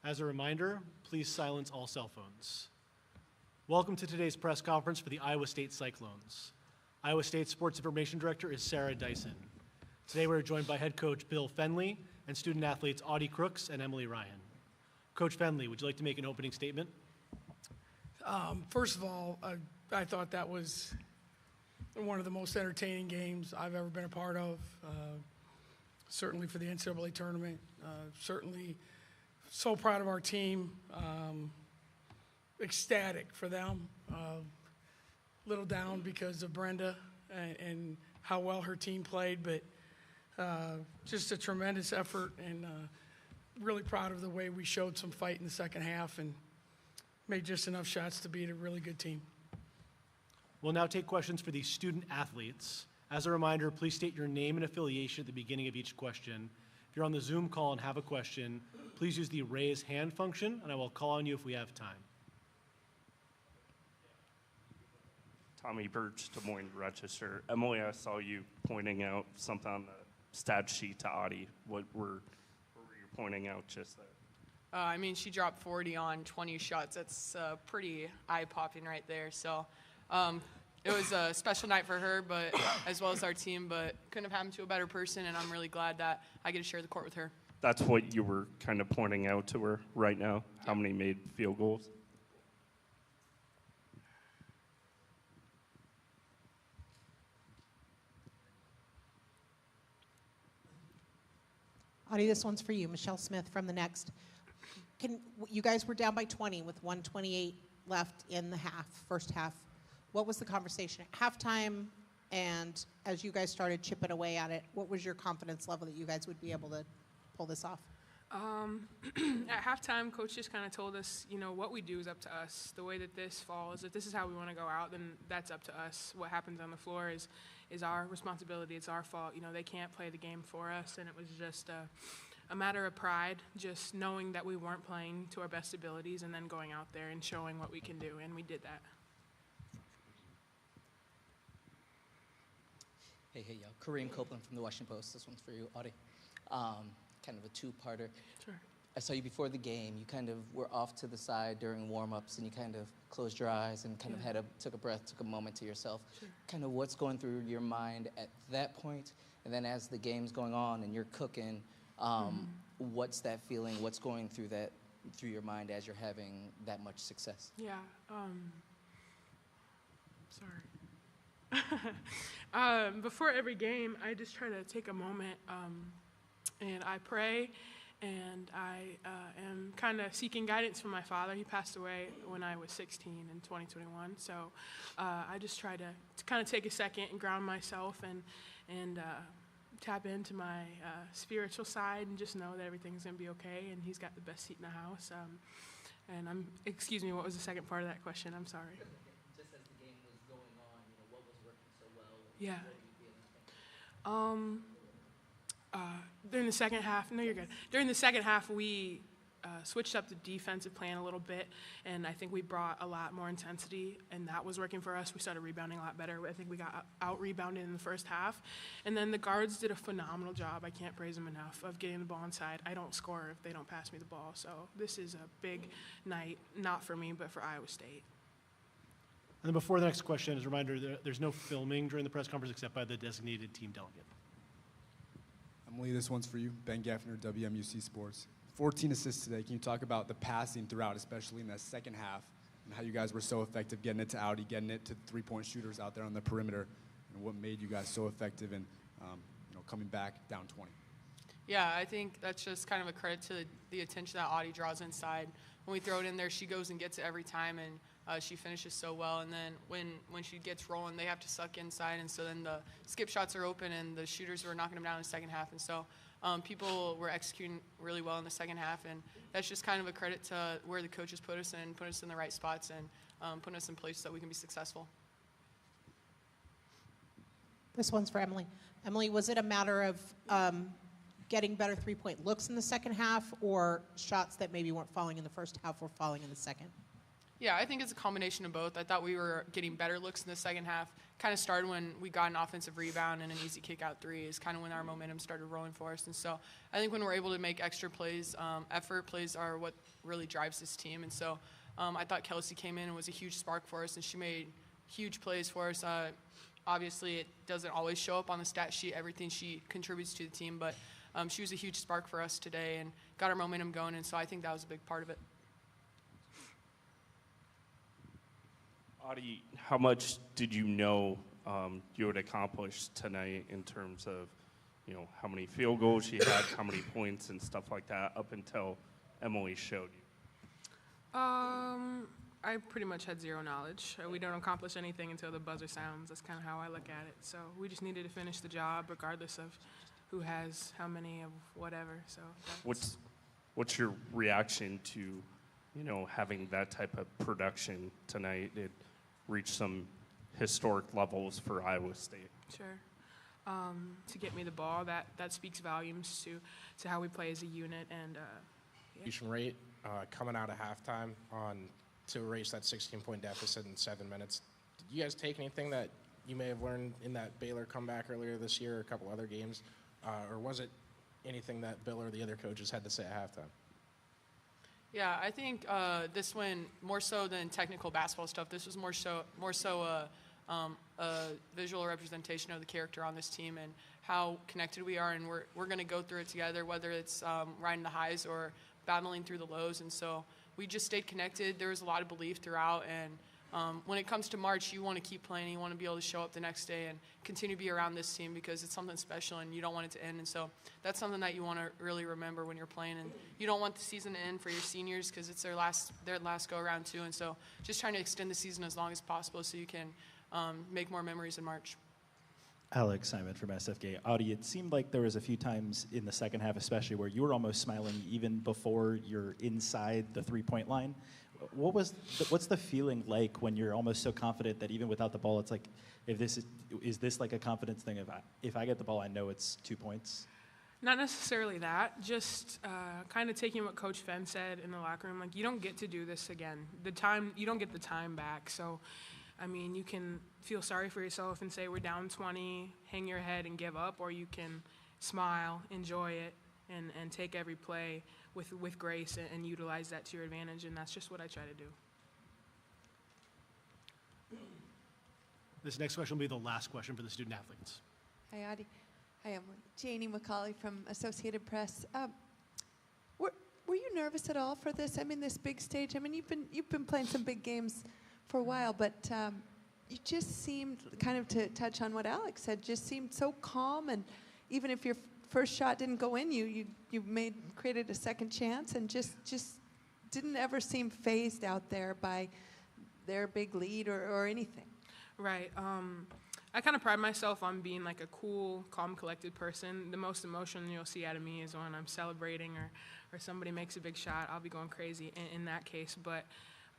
As a reminder, please silence all cell phones. Welcome to today's press conference for the Iowa State Cyclones. Iowa State Sports Information Director is Sarah Dyson. Today we're joined by head coach Bill Fenley and student athletes Audie Crooks and Emily Ryan. Coach Fenley, would you like to make an opening statement? First of all, I thought that was one of the most entertaining games I've ever been a part of, certainly for the NCAA tournament. Certainly so proud of our team, ecstatic for them. Little down because of Brenda and how well her team played, but just a tremendous effort, and really proud of the way we showed some fight in the second half and made just enough shots to beat a really good team. We'll now take questions for the student athletes. As a reminder, please state your name and affiliation at the beginning of each question. If you're on the Zoom call and have a question, please use the raise hand function, and I will call on you if we have time. Tommy Birch, Des Moines Register. Emily, I saw you pointing out something on the stat sheet to Audie. What were you pointing out just there? I mean, she dropped 40 on 20 shots. That's pretty eye-popping right there. So it was a special night for her, but as well as our team, but couldn't have happened to a better person, and I'm really glad that I get to share the court with her. That's what you were kind of pointing out to her right now? How many made field goals? Audie, this one's for you. Michelle Smith from The Next. You guys were down by 20 with 1:28 left in the first half. What was the conversation at halftime? And as you guys started chipping away at it, what was your confidence level that you guys would be able to pull this off? At halftime, coach just kind of told us, what we do is up to us. The way that this falls, if this is how we want to go out, then that's up to us. What happens on the floor is our responsibility. It's our fault. They can't play the game for us, and it was just a matter of pride, just knowing that we weren't playing to our best abilities and then going out there and showing what we can do, and we did that. Hey, Kareem Copeland from the Washington Post. This one's for you, Audie. Kind of a two-parter. Sure. I saw you before the game. You kind of were off to the side during warm-ups, and you kind of closed your eyes and kind of took a breath, took a moment to yourself. Sure. Kind of what's going through your mind at that point, and then as the game's going on and you're cooking, what's that feeling? What's going through your mind as you're having that much success? Yeah. Sorry. Before every game, I just try to take a moment and I pray, and I am kind of seeking guidance from my father. He passed away when I was 16 in 2021. So I just try to kind of take a second and ground myself and tap into my spiritual side and just know that everything's going to be okay, and he's got the best seat in the house. And excuse me, what was the second part of that question? I'm sorry. Just as the game was going on, what was working so well? Yeah. During the second half, no, you're good. During the second half, we switched up the defensive plan a little bit, and I think we brought a lot more intensity, and that was working for us. We started rebounding a lot better. I think we got out-rebounded in the first half, and then the guards did a phenomenal job. I can't praise them enough of getting the ball inside. I don't score if they don't pass me the ball, so this is a big night, not for me, but for Iowa State. And then before the next question, as a reminder, there's no filming during the press conference except by the designated team delegate. Emily, this one's for you. Ben Gaffner, WMUC Sports. 14 assists today. Can you talk about the passing throughout, especially in that second half, and how you guys were so effective getting it to Audie, getting it to three-point shooters out there on the perimeter, and what made you guys so effective in coming back down 20? Yeah, I think that's just kind of a credit to the attention that Audie draws inside. When we throw it in there, she goes and gets it every time, and she finishes so well. And then when she gets rolling, they have to suck inside, and so then the skip shots are open, and the shooters were knocking them down in the second half. And so people were executing really well in the second half, and that's just kind of a credit to where the coaches put us in the right spots, and putting us in places that we can be successful. This one's for Emily. Emily, was it a matter of getting better three-point looks in the second half, or shots that maybe weren't falling in the first half were falling in the second? Yeah, I think it's a combination of both. I thought we were getting better looks in the second half. Kind of started when we got an offensive rebound and an easy kick-out three is kind of when our momentum started rolling for us. And so I think when we're able to make extra plays, effort plays are what really drives this team. And so I thought Kelsey came in and was a huge spark for us, and she made huge plays for us. Obviously, it doesn't always show up on the stat sheet, everything she contributes to the team, but she was a huge spark for us today and got our momentum going, and so I think that was a big part of it. Audie, how much did you know you would accomplish tonight in terms of, how many field goals she had, how many points and stuff like that up until Emily showed you? I pretty much had zero knowledge. We don't accomplish anything until the buzzer sounds. That's kind of how I look at it. So we just needed to finish the job regardless of who has how many of whatever. So what's your reaction to, having that type of production tonight? It reached some historic levels for Iowa State. Sure. To get me the ball, that speaks volumes to how we play as a unit. And Execution rate coming out of halftime to erase that 16-point deficit in 7 minutes. Did you guys take anything that you may have learned in that Baylor comeback earlier this year or a couple other games? Or was it anything that Bill or the other coaches had to say at halftime? Yeah, I think this one, more so than technical basketball stuff, this was more so a visual representation of the character on this team and how connected we are, and we're going to go through it together, whether it's riding the highs or battling through the lows. And so we just stayed connected. There was a lot of belief throughout, and when it comes to March, you want to keep playing. You want to be able to show up the next day and continue to be around this team because it's something special and you don't want it to end. And so that's something that you want to really remember when you're playing. And you don't want the season to end for your seniors because it's their last go-around too. And so just trying to extend the season as long as possible so you can make more memories in March. Alex Simon from SFK. Audie, it seemed like there was a few times in the second half especially where you were almost smiling even before you're inside the three-point line. What's the feeling like when you're almost so confident that even without the ball, it's like, is this like a confidence thing of if I get the ball, I know it's 2 points? not necessarily that, just kind of taking what Coach Fenn said in the locker room. Like, you don't get to do this again. You don't get the time back. So, I mean, you can feel sorry for yourself and say we're down 20, hang your head and give up, or you can smile, enjoy it, and take every play with grace and utilize that to your advantage, and that's just what I try to do. This next question will be the last question for the student athletes. Hi, Audie. Hi, I'm Janie McCauley from Associated Press. Were you nervous at all for this? I mean, this big stage. I mean, you've been playing some big games for a while, but you just seemed, kind of to touch on what Alex said, just seemed so calm. And even if your first shot didn't go in, you created a second chance, and just didn't ever seem phased out there by their big lead or anything. Right. I kind of pride myself on being like a cool, calm, collected person. The most emotion you'll see out of me is when I'm celebrating or somebody makes a big shot. I'll be going crazy in that case. But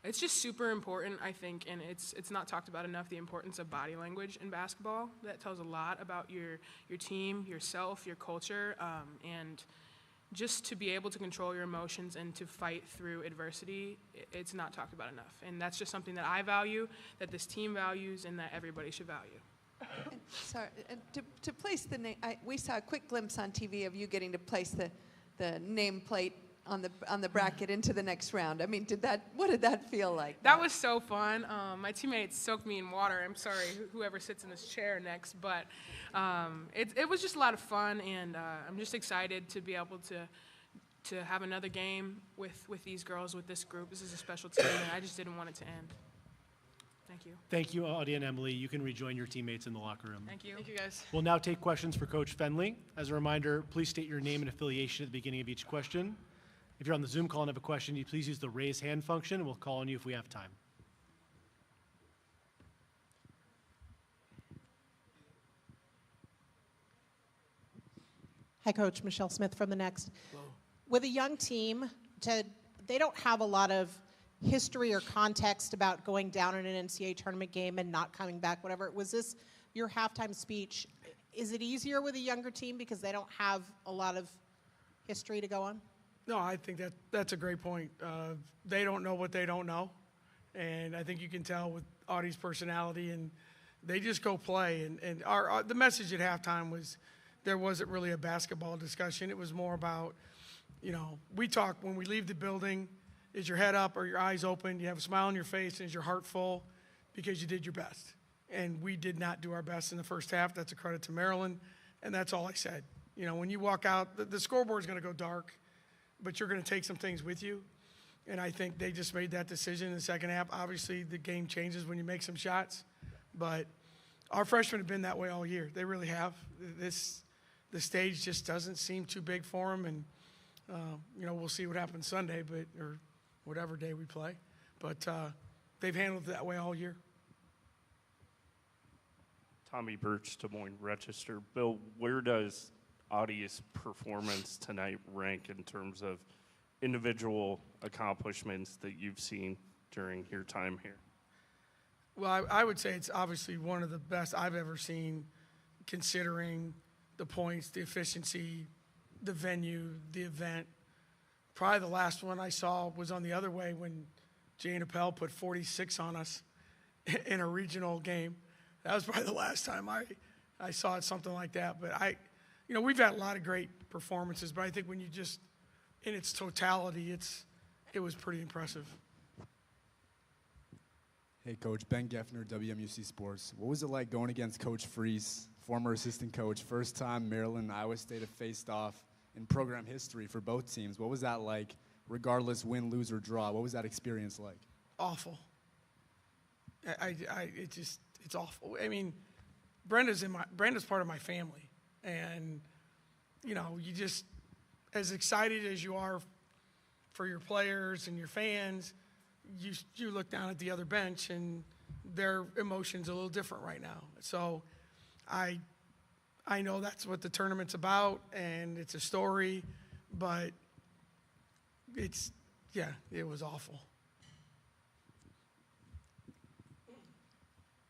it's just super important, I think, and it's not talked about enough, the importance of body language in basketball. That tells a lot about your team, yourself, your culture, and just to be able to control your emotions and to fight through adversity, it's not talked about enough. And that's just something that I value, that this team values, and that everybody should value. And, sorry, and to place the name, we saw a quick glimpse on TV of you getting to place the nameplate on the bracket into the next round. I mean, what did that feel like? That was so fun. My teammates soaked me in water. I'm sorry, whoever sits in this chair next, but it was just a lot of fun, and I'm just excited to be able to have another game with these girls, with this group. This is a special team, and I just didn't want it to end. Thank you. Thank you, Audie and Emily. You can rejoin your teammates in the locker room. Thank you. Thank you, guys. We'll now take questions for Coach Fenley. As a reminder, please state your name and affiliation at the beginning of each question. If you're on the Zoom call and have a question, you please use the raise hand function, and we'll call on you if we have time. Hi, Coach. Michelle Smith from The Next. Hello. With a young team, they don't have a lot of history or context about going down in an NCAA tournament game and not coming back, whatever. Was this your halftime speech? Is it easier with a younger team because they don't have a lot of history to go on? No, I think that's a great point. They don't know what they don't know, And I think you can tell with Audie's personality, and they just go play. And the message at halftime was there wasn't really a basketball discussion. It was more about, we talk when we leave the building, is your head up or your eyes open? You have a smile on your face, and is your heart full because you did your best? And we did not do our best in the first half. That's a credit to Maryland, and that's all I said. When you walk out, the scoreboard's going to go dark, but you're going to take some things with you. And I think they just made that decision in the second half. Obviously, the game changes when you make some shots, but our freshmen have been that way all year. They really have. The stage just doesn't seem too big for them, and we'll see what happens Sunday, or whatever day we play. But they've handled it that way all year. Tommy Birch, Des Moines Register. Bill, where does Audie's performance tonight rank in terms of individual accomplishments that you've seen during your time here? Well, I would say it's obviously one of the best I've ever seen, considering the points, the efficiency, the venue, the event. Probably the last one I saw was on the other way when Jane Appel put 46 on us in a regional game. That was probably the last time I saw it, something like that. But we've had a lot of great performances, but I think when you just, in its totality, it was pretty impressive. Hey, Coach. Ben Geffner, WMUC Sports. What was it like going against Coach Freese, former assistant coach, first time Maryland and Iowa State have faced off in program history for both teams? What was that like, regardless win, lose, or draw? What was that experience like? Awful. It's awful. I mean, Brenda's part of my family, and you just, as excited as you are for your players and your fans, you look down at the other bench and their emotions a little different right now. So I know that's what the tournament's about, and it's a story, but it was awful.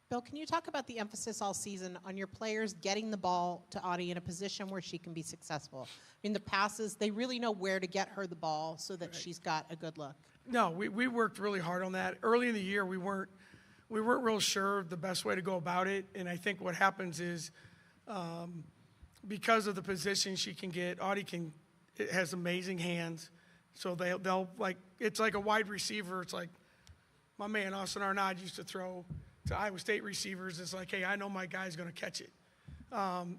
Bill, can you talk about the emphasis all season on your players getting the ball to Audie in a position where she can be successful? I mean, the passes, they really know where to get her the ball so that she's got a good look. No, we worked really hard on that. Early in the year, we weren't real sure the best way to go about it, and I think what happens is because of the position she can get, Audie has amazing hands, so they'll like, it's like a wide receiver. It's like my man Austin Arnaud used to throw to Iowa State receivers. It's like, hey, I know my guy's going to catch it.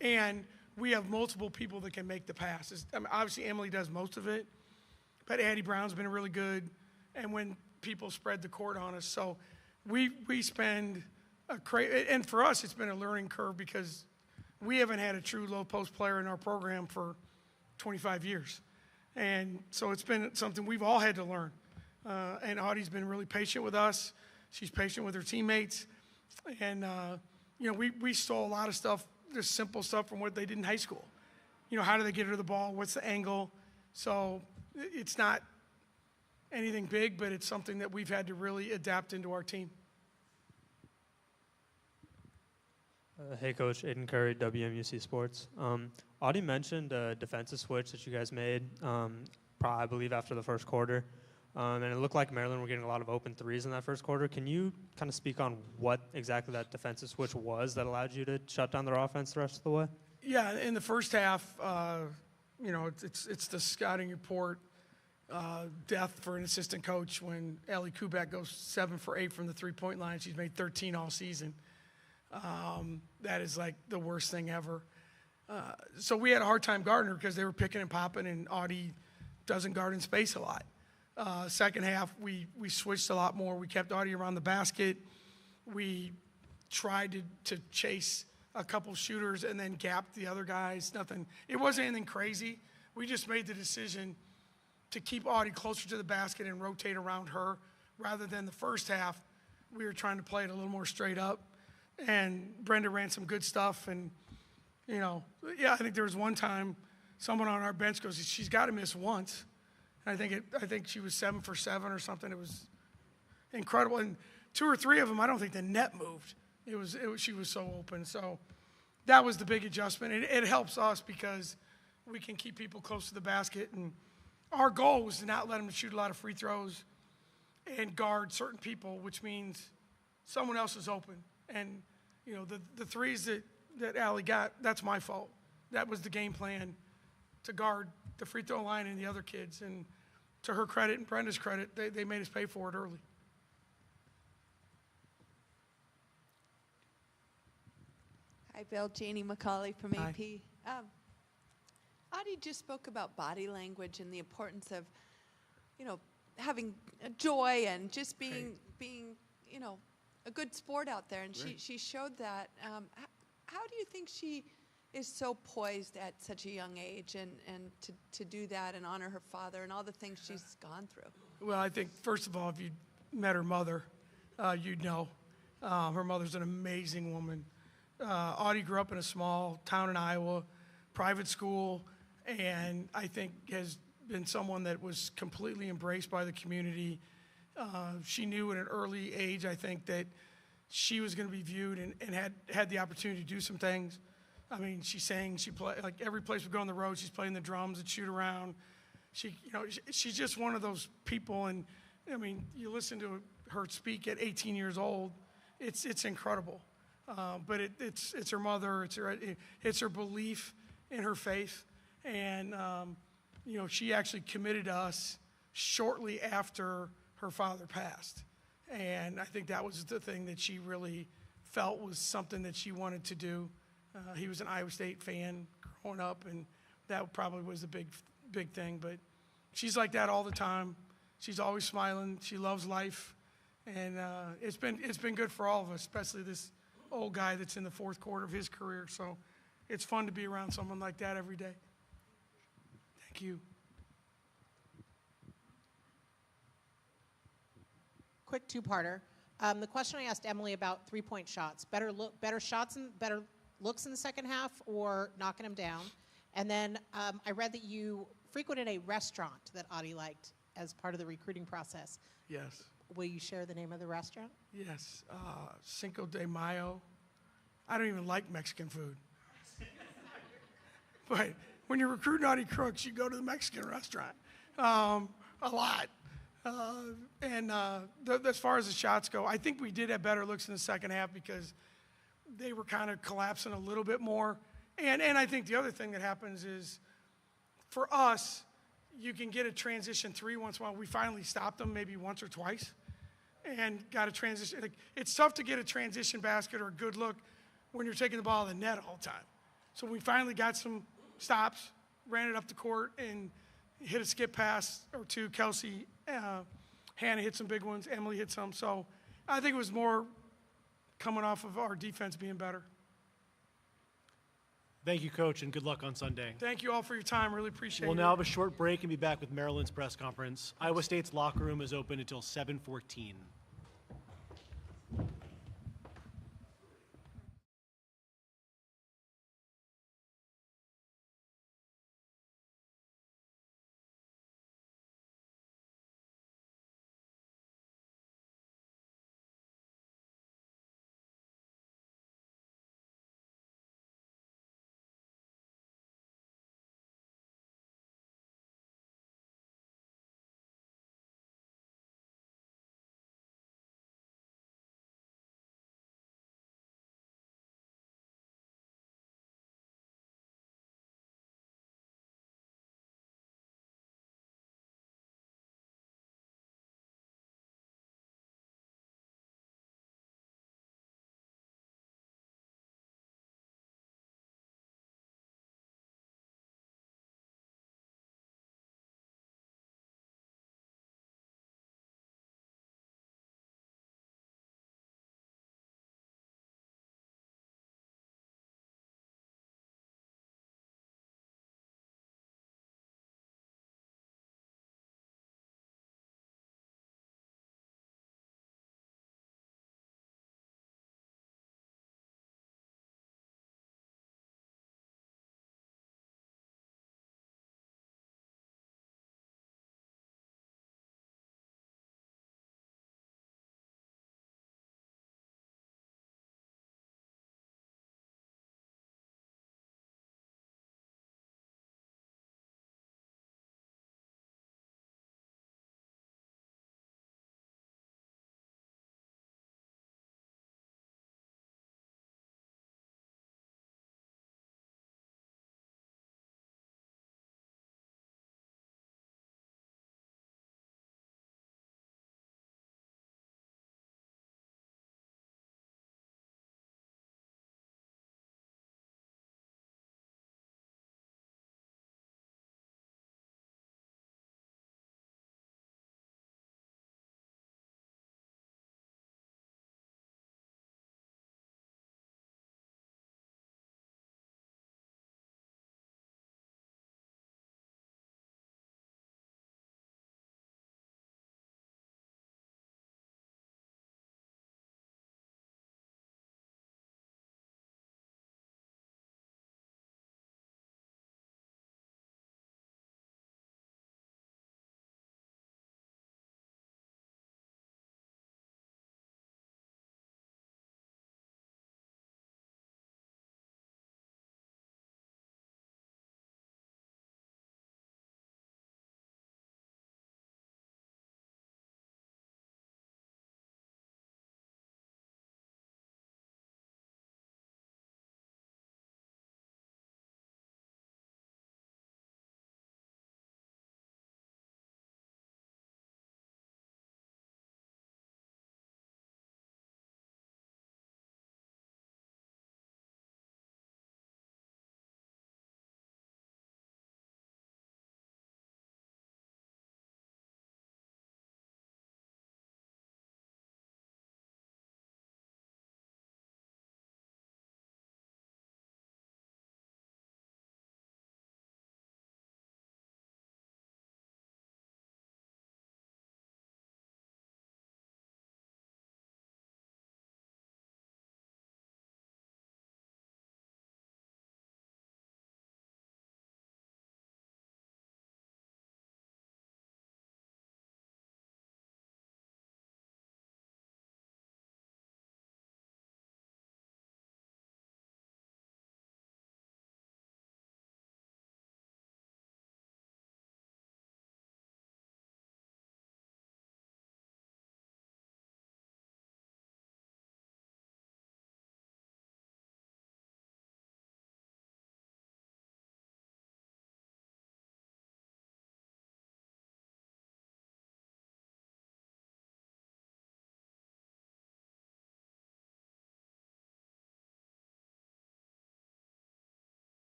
And we have multiple people that can make the passes. I mean, obviously, Emily does most of it, but Addie Brown's been really good. And when people spread the court on us. So we spend and for us, it's been a learning curve because we haven't had a true low post player in our program for 25 years. And so it's been something we've all had to learn. And Audie's been really patient with us. She's patient with her teammates. And, we stole a lot of stuff, just simple stuff from what they did in high school. How do they get her the ball? What's the angle? So it's not anything big, but it's something that we've had to really adapt into our team. Hey, Coach. Aiden Curry, WMUC Sports. Audie mentioned a defensive switch that you guys made, I believe, after the first quarter. And it looked like Maryland were getting a lot of open threes in that first quarter. Can you kind of speak on what exactly that defensive switch was that allowed you to shut down their offense the rest of the way? Yeah, in the first half, it's the scouting report death for an assistant coach when Allie Kubek goes 7 for 8 from the three-point line. She's made 13 all season. That is like the worst thing ever. So we had a hard time guarding her because they were picking and popping, and Audie doesn't guard in space a lot. Second half, we switched a lot more. We kept Audie around the basket. We tried to chase a couple shooters and then gapped the other guys. Nothing. It wasn't anything crazy. We just made the decision to keep Audie closer to the basket and rotate around her rather than the first half. We were trying to play it a little more straight up. And Brenda ran some good stuff. And, I think there was one time someone on our bench goes, she's got to miss once. I think she was 7 for 7 or something. It was incredible. And 2 or 3 of them, I don't think the net moved. She was so open. So that was the big adjustment. It helps us because we can keep people close to the basket. And our goal was to not let them shoot a lot of free throws. and guard certain people, which means someone else is open. And, you know, the threes that Allie got, that's my fault. That was the game plan, to guard the free throw line and the other kids. And to her credit and Brenda's credit, they made us pay for it early. Hi, Bill. Janie McCauley from Hi. AP. Audie just spoke about body language and the importance of, you know, having joy and just being, you know, a good sport out there. And she showed that. How do you think she is so poised at such a young age and to do that and honor her father and all the things she's gone through? Well, I think, first of all, if you met her mother, you'd know. Her mother's an amazing woman. Audie grew up in a small town in Iowa, private school, and I think has been someone that was completely embraced by the community. She knew at an early age, I think, that she was going to be viewed and had the opportunity to do some things. I mean, she sang, she played, like every place we go on the road, she's playing the drums and shoot around. She's just one of those people, and I mean, you listen to her speak at 18 years old, it's incredible. But it's her mother, it's her belief in her faith, and you know, she actually committed to us shortly after her father passed, and I think that was the thing that she really felt was something that she wanted to do. He was an Iowa State fan growing up, and that probably was the big thing. But she's like that all the time. She's always smiling. She loves life, and it's been good for all of us, especially this old guy that's in the fourth quarter of his career. So it's fun to be around someone like that every day. Thank you. Quick two-parter. The question I asked Emily about three-point shots, better shots and better looks in the second half, or knocking them down. And then I read that you frequented a restaurant that Audie liked as part of the recruiting process. Yes. Will you share the name of the restaurant? Yes. Cinco de Mayo. I don't even like Mexican food. But when you're recruiting Audie Crooks, you go to the Mexican restaurant a lot. As far as the shots go, I think we did have better looks in the second half because they were kind of collapsing a little bit more. And I think the other thing that happens is, for us, you can get a transition three once in a while. We finally stopped them maybe once or twice and got a transition. Like, it's tough to get a transition basket or a good look when you're taking the ball in the net all the time. So we finally got some stops, ran it up the court, and hit a skip pass or two. Kelsey, Hannah hit some big ones. Emily hit some. So I think it was more coming off of our defense being better. Thank you, Coach, and good luck on Sunday. Thank you all for your time. Really appreciate it. We'll now have a short break and be back with Maryland's press conference. Iowa State's locker room is open until 7:14.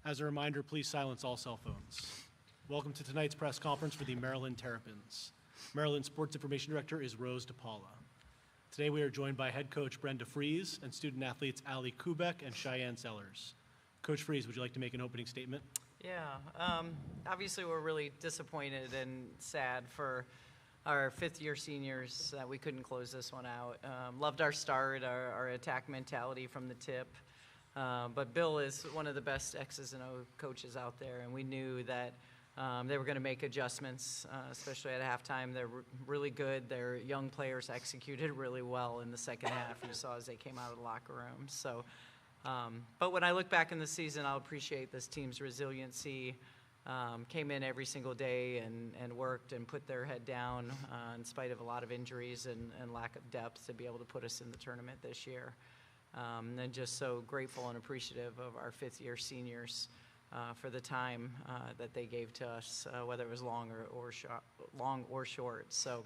As a reminder, please silence all cell phones. Welcome to tonight's press conference for the Maryland Terrapins. Maryland Sports Information Director is Rose DePaula. Today we are joined by head coach Brenda Fries and student athletes Ali Kubek and Cheyenne Sellers. Coach Fries, would you like to make an opening statement? Yeah, obviously we're really disappointed and sad for our fifth-year seniors that we couldn't close this one out. Loved our start, our attack mentality from the tip. But Bill is one of the best X's and O coaches out there, and we knew that they were going to make adjustments, especially at halftime. They're really good. Their young players executed really well in the second half, you saw as they came out of the locker room. So, but when I look back in the season, I'll appreciate this team's resiliency. Came in every single day and worked and put their head down in spite of a lot of injuries and lack of depth to be able to put us in the tournament this year. And just so grateful and appreciative of our fifth-year seniors for the time that they gave to us, whether it was long or short. So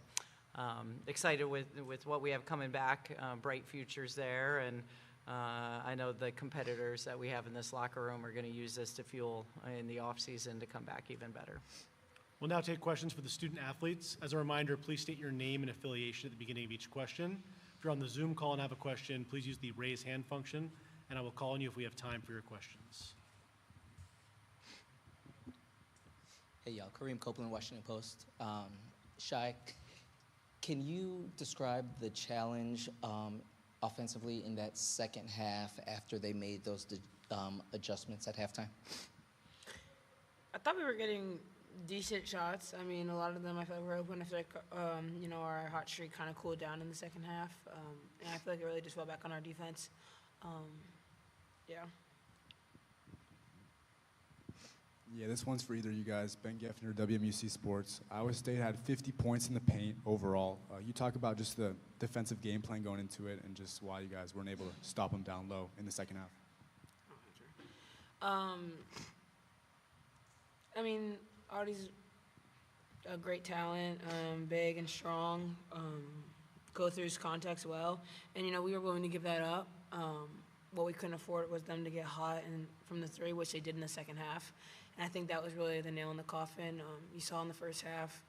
excited with what we have coming back, bright futures there, and I know the competitors that we have in this locker room are going to use this to fuel in the offseason to come back even better. We'll now take questions for the student athletes. As a reminder, please state your name and affiliation at the beginning of each question. If you're on the Zoom call and have a question, please use the raise hand function, and I will call on you if we have time for your questions. Hey, y'all. Kareem Copeland, Washington Post. Shai, can you describe the challenge offensively in that second half after they made those adjustments at halftime? I thought we were getting decent shots. I mean, a lot of them I feel like were open. I feel like, our hot streak kind of cooled down in the second half. And I feel like it really just fell back on our defense. Yeah. Yeah, this one's for either of you guys. Ben Geffner, WMUC Sports. Iowa State had 50 points in the paint overall. You talk about just the defensive game plan going into it and just why you guys weren't able to stop them down low in the second half. I mean, Audie's a great talent, big and strong, go through his contacts well. And, we were willing to give that up. What we couldn't afford was them to get hot and from the three, which they did in the second half. And I think that was really the nail in the coffin. You saw in the first half,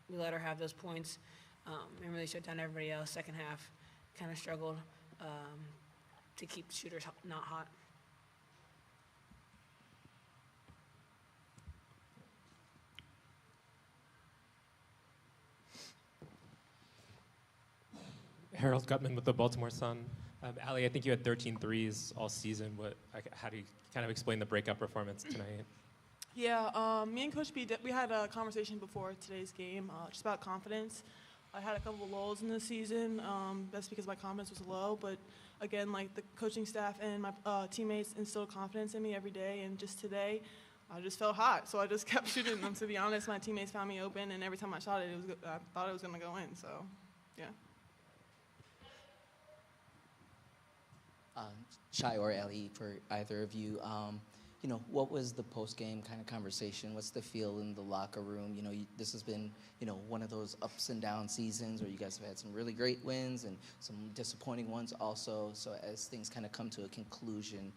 we let her have those points and really shut down everybody else. Second half, kind of struggled to keep shooters not hot. Harold Gutman with the Baltimore Sun. Ali, I think you had 13 threes all season. How do you kind of explain the breakout performance tonight? Yeah, me and Coach B, we had a conversation before today's game just about confidence. I had a couple of lulls in the season. That's because my confidence was low. But again, like the coaching staff and my teammates instilled confidence in me every day. And just today, I just felt hot. So I just kept shooting them. To be honest, my teammates found me open. And every time I shot it, I thought it was going to go in. So, yeah. Shai or Ali, for either of you, what was the post-game kind of conversation? What's the feel in the locker room? This has been, one of those ups and down seasons where you guys have had some really great wins and some disappointing ones also. So as things kind of come to a conclusion,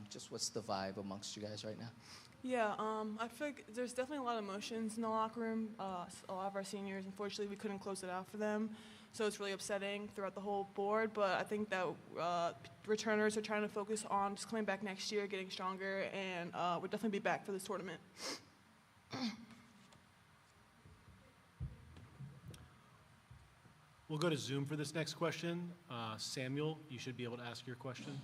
just what's the vibe amongst you guys right now? Yeah, I feel like there's definitely a lot of emotions in the locker room. A lot of our seniors, unfortunately, we couldn't close it out for them. So it's really upsetting throughout the whole board. But I think that returners are trying to focus on just coming back next year, getting stronger, and we'll definitely be back for this tournament. We'll go to Zoom for this next question. Samuel, you should be able to ask your question.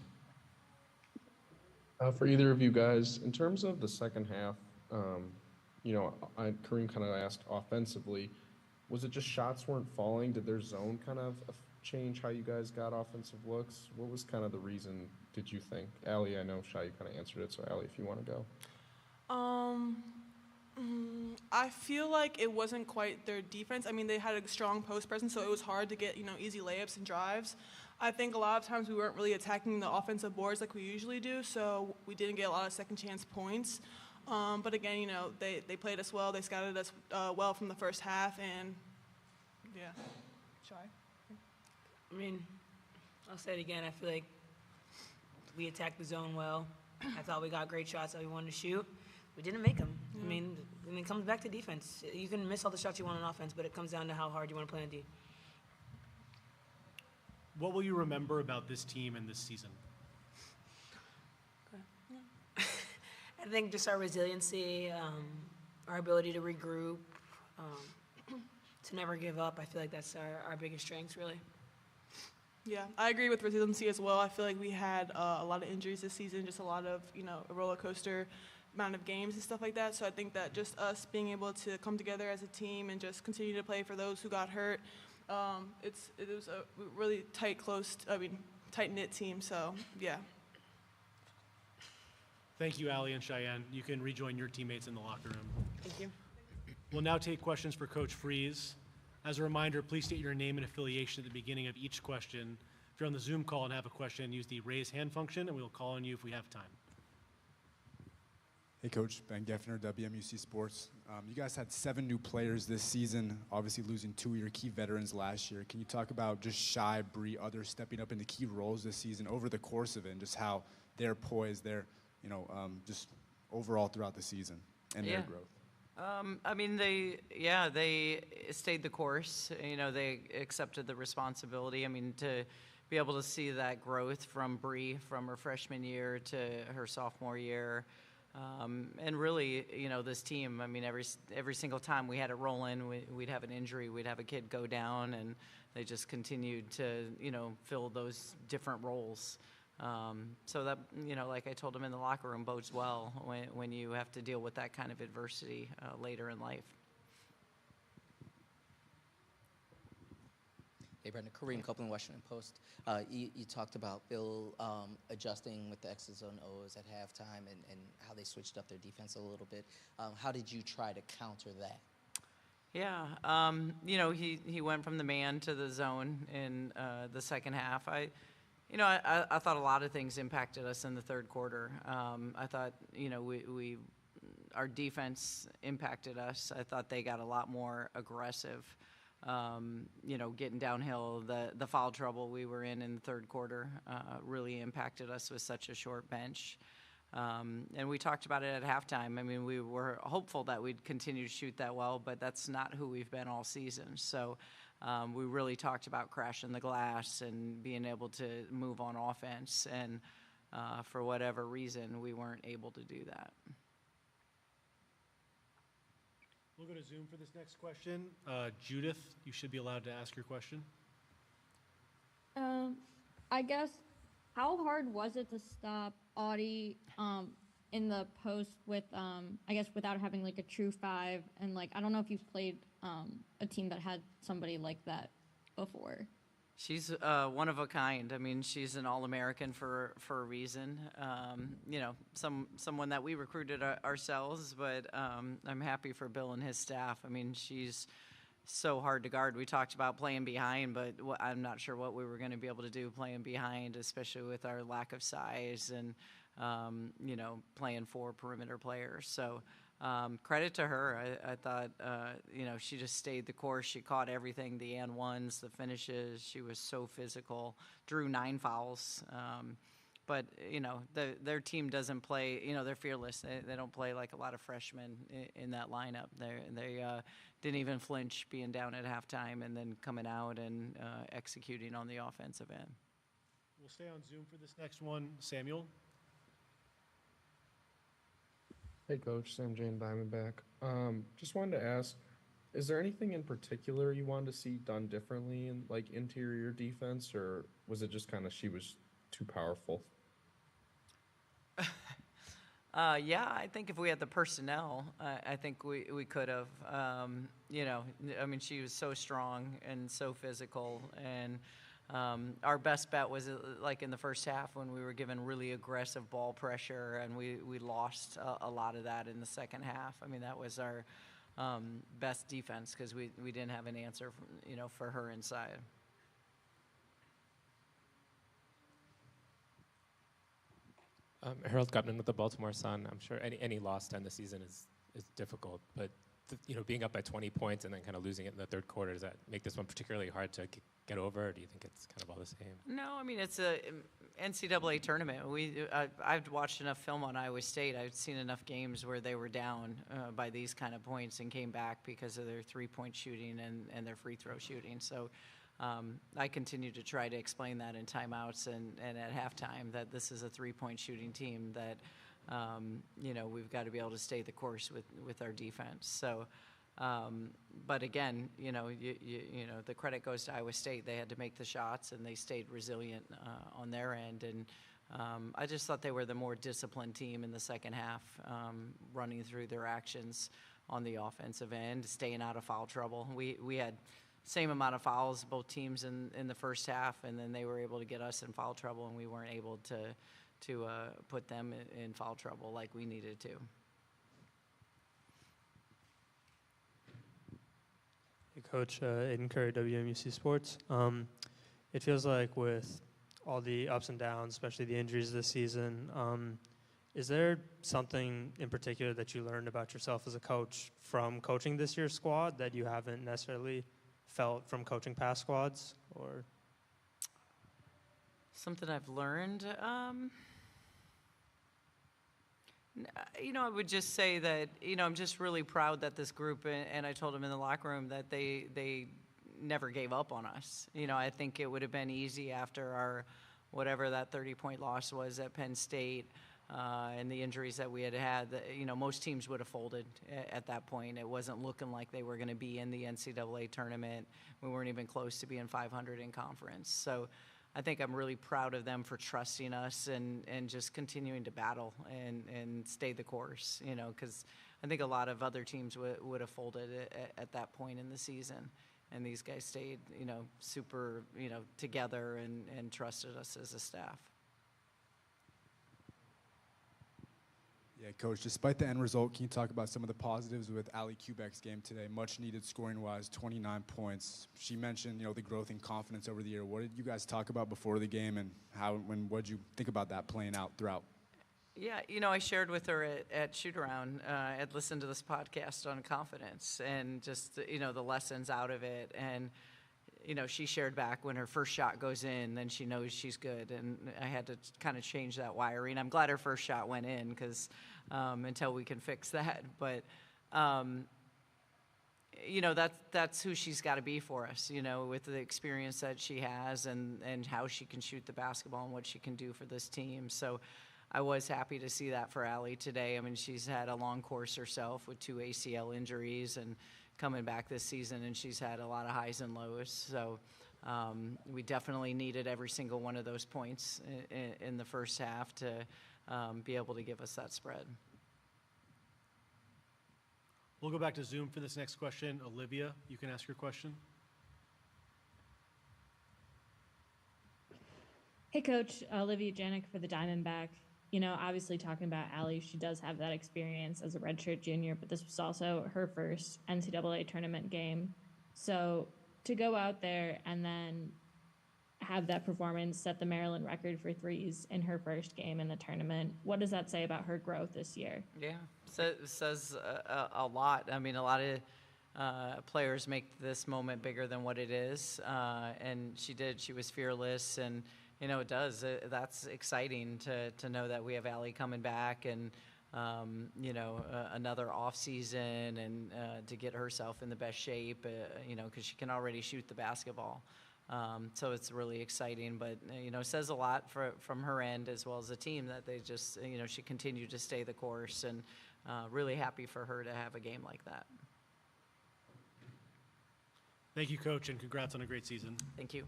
For either of you guys, in terms of the second half, Kareem kind of asked offensively, was it just shots weren't falling? Did their zone kind of change how you guys got offensive looks? What was kind of the reason, did you think? Ali, I know Shai, you kind of answered it, so Ali, if you want to go. I feel like it wasn't quite their defense. I mean, they had a strong post presence, so it was hard to get, easy layups and drives. I think a lot of times we weren't really attacking the offensive boards like we usually do, so we didn't get a lot of second chance points. But again, they played us well. They scouted us well from the first half, and yeah. Shai? I mean, I'll say it again. I feel like we attacked the zone well. I thought we got great shots that we wanted to shoot. We didn't make them. I mean, it comes back to defense. You can miss all the shots you want on offense, but it comes down to how hard you want to play on D. What will you remember about this team and this season? I think just our resiliency, our ability to regroup, to never give up. I feel like that's our biggest strengths, really. Yeah, I agree with resiliency as well. I feel like we had a lot of injuries this season, just a lot of, a roller coaster amount of games and stuff like that. So I think that just us being able to come together as a team and just continue to play for those who got hurt, it was a really tight-knit team. So, yeah. Thank you, Allie and Cheyenne. You can rejoin your teammates in the locker room. Thank you. We'll now take questions for Coach Freeze. As a reminder, please state your name and affiliation at the beginning of each question. If you're on the Zoom call and have a question, use the raise hand function, and we'll call on you if we have time. Hey, Coach. Ben Geffner, WMUC Sports. You guys had 7 new players this season, obviously losing 2 of your key veterans last year. Can you talk about just Shy, Bree, others stepping up into key roles this season over the course of it, and just how they're poised, just overall throughout the season and their growth? They stayed the course. They accepted the responsibility. To be able to see that growth from Bree from her freshman year to her sophomore year. And really, this team, every single time we had it roll in, we'd have an injury, we'd have a kid go down, and they just continued to, fill those different roles. So that, like I told them in the locker room, bodes well when you have to deal with that kind of adversity later in life. Hey, Brenda. Kareem Copeland, Washington Post. You talked about Bill adjusting with the X's and O's at halftime and how they switched up their defense a little bit. How did you try to counter that? Yeah, he went from the man to the zone in the second half. I thought a lot of things impacted us in the third quarter. I thought, our defense impacted us. I thought they got a lot more aggressive, getting downhill. The foul trouble we were in the third quarter really impacted us with such a short bench. And we talked about it at halftime. We were hopeful that we'd continue to shoot that well, but that's not who we've been all season. So we really talked about crashing the glass and being able to move on offense. And for whatever reason, we weren't able to do that. We'll go to Zoom for this next question. Judith, you should be allowed to ask your question. I guess, how hard was it to stop Audie in the post with, without having like a true 5? And I don't know if you've played a team that had somebody like that before. She's one of a kind. She's an All-American for a reason. Someone that we recruited ourselves, but I'm happy for Bill and his staff. She's so hard to guard. We talked about playing behind, but I'm not sure what we were going to be able to do playing behind, especially with our lack of size and, playing 4 perimeter players. So credit to her. I thought, she just stayed the course. She caught everything, the and ones, the finishes. She was so physical, drew 9 fouls. But, their team doesn't play, they're fearless. They don't play like a lot of freshmen in that lineup. They didn't even flinch being down at halftime and then coming out and executing on the offensive end. We'll stay on Zoom for this next one. Samuel? Hey, Coach. Sam Jane Diamondback. Just wanted to ask, is there anything in particular you wanted to see done differently in interior defense, or was it just kind of she was too powerful? Yeah, I think if we had the personnel, I think we could have. She was so strong and so physical, and our best bet was in the first half when we were given really aggressive ball pressure, and we lost a lot of that in the second half. That was our best defense because we didn't have an answer, for her inside. Harold Gutman with the Baltimore Sun. I'm sure any loss to end the season is difficult, but being up by 20 points and then kind of losing it in the third quarter, does that make this one particularly hard to get over, or do you think it's kind of all the same? No, NCAA tournament, I've watched enough film on Iowa State. I've seen enough games where they were down by these kind of points and came back because of their three-point shooting and their free throw shooting. So I continue to try to explain that in timeouts and at halftime that this is a three-point shooting team that, we've got to be able to stay the course with our defense. So, but again, the credit goes to Iowa State. They had to make the shots and they stayed resilient on their end. And I just thought they were the more disciplined team in the second half, running through their actions on the offensive end, staying out of foul trouble. We had same amount of fouls, both teams in the first half, and then they were able to get us in foul trouble, and we weren't able to put them in foul trouble like we needed to. Hey, Coach, Aiden Curry, WMUC Sports. It feels like with all the ups and downs, especially the injuries this season, is there something in particular that you learned about yourself as a coach from coaching this year's squad that you haven't necessarily felt from coaching past squads? Or something I've learned? I would just say that, I'm just really proud that this group, and I told them in the locker room that they never gave up on us. I think it would have been easy after our, whatever that 30-point loss was at Penn State, and the injuries that we had, most teams would have folded at that point. It wasn't looking like they were going to be in the NCAA tournament. We weren't even close to being 500 in conference. So I think I'm really proud of them for trusting us and just continuing to battle and stay the course, because I think a lot of other teams would have folded at that point in the season. And these guys stayed, super, together and trusted us as a staff. Yeah, Coach, despite the end result, can you talk about some of the positives with Ali Kubek's game today? Much needed scoring-wise, 29 points. She mentioned, the growth in confidence over the year. What did you guys talk about before the game, and what did you think about that playing out throughout? Yeah, I shared with her at shoot-around. I'd listened to this podcast on confidence and just, the lessons out of it. And, she shared back when her first shot goes in, then she knows she's good. And I had to kind of change that wiring. I'm glad her first shot went in because until we can fix that. But, that's who she's got to be for us, with the experience that she has and how she can shoot the basketball and what she can do for this team. So I was happy to see that for Ali today. I mean, she's had a long course herself with 2 ACL injuries and coming back this season, and she's had a lot of highs and lows. So we definitely needed every single one of those points in the first half to be able to give us that spread. We'll go back to Zoom for this next question. Olivia, you can ask your question. Hey, Coach. Olivia Janik for the Diamondback. Obviously talking about Allie, she does have that experience as a redshirt junior, but this was also her first NCAA tournament game. So to go out there and then have that performance, set the Maryland record for threes in her first game in the tournament, what does that say about her growth this year? Yeah, says a lot. I mean, a lot of players make this moment bigger than what it is, and she did. She was fearless, and it does. That's exciting to know that we have Allie coming back and, another off season and to get herself in the best shape, because she can already shoot the basketball. So it's really exciting, but, says a lot from her end as well as the team that they just, she continued to stay the course, and really happy for her to have a game like that. Thank you, Coach, and congrats on a great season. Thank you.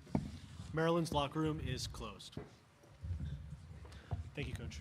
Maryland's locker room is closed. Thank you, Coach.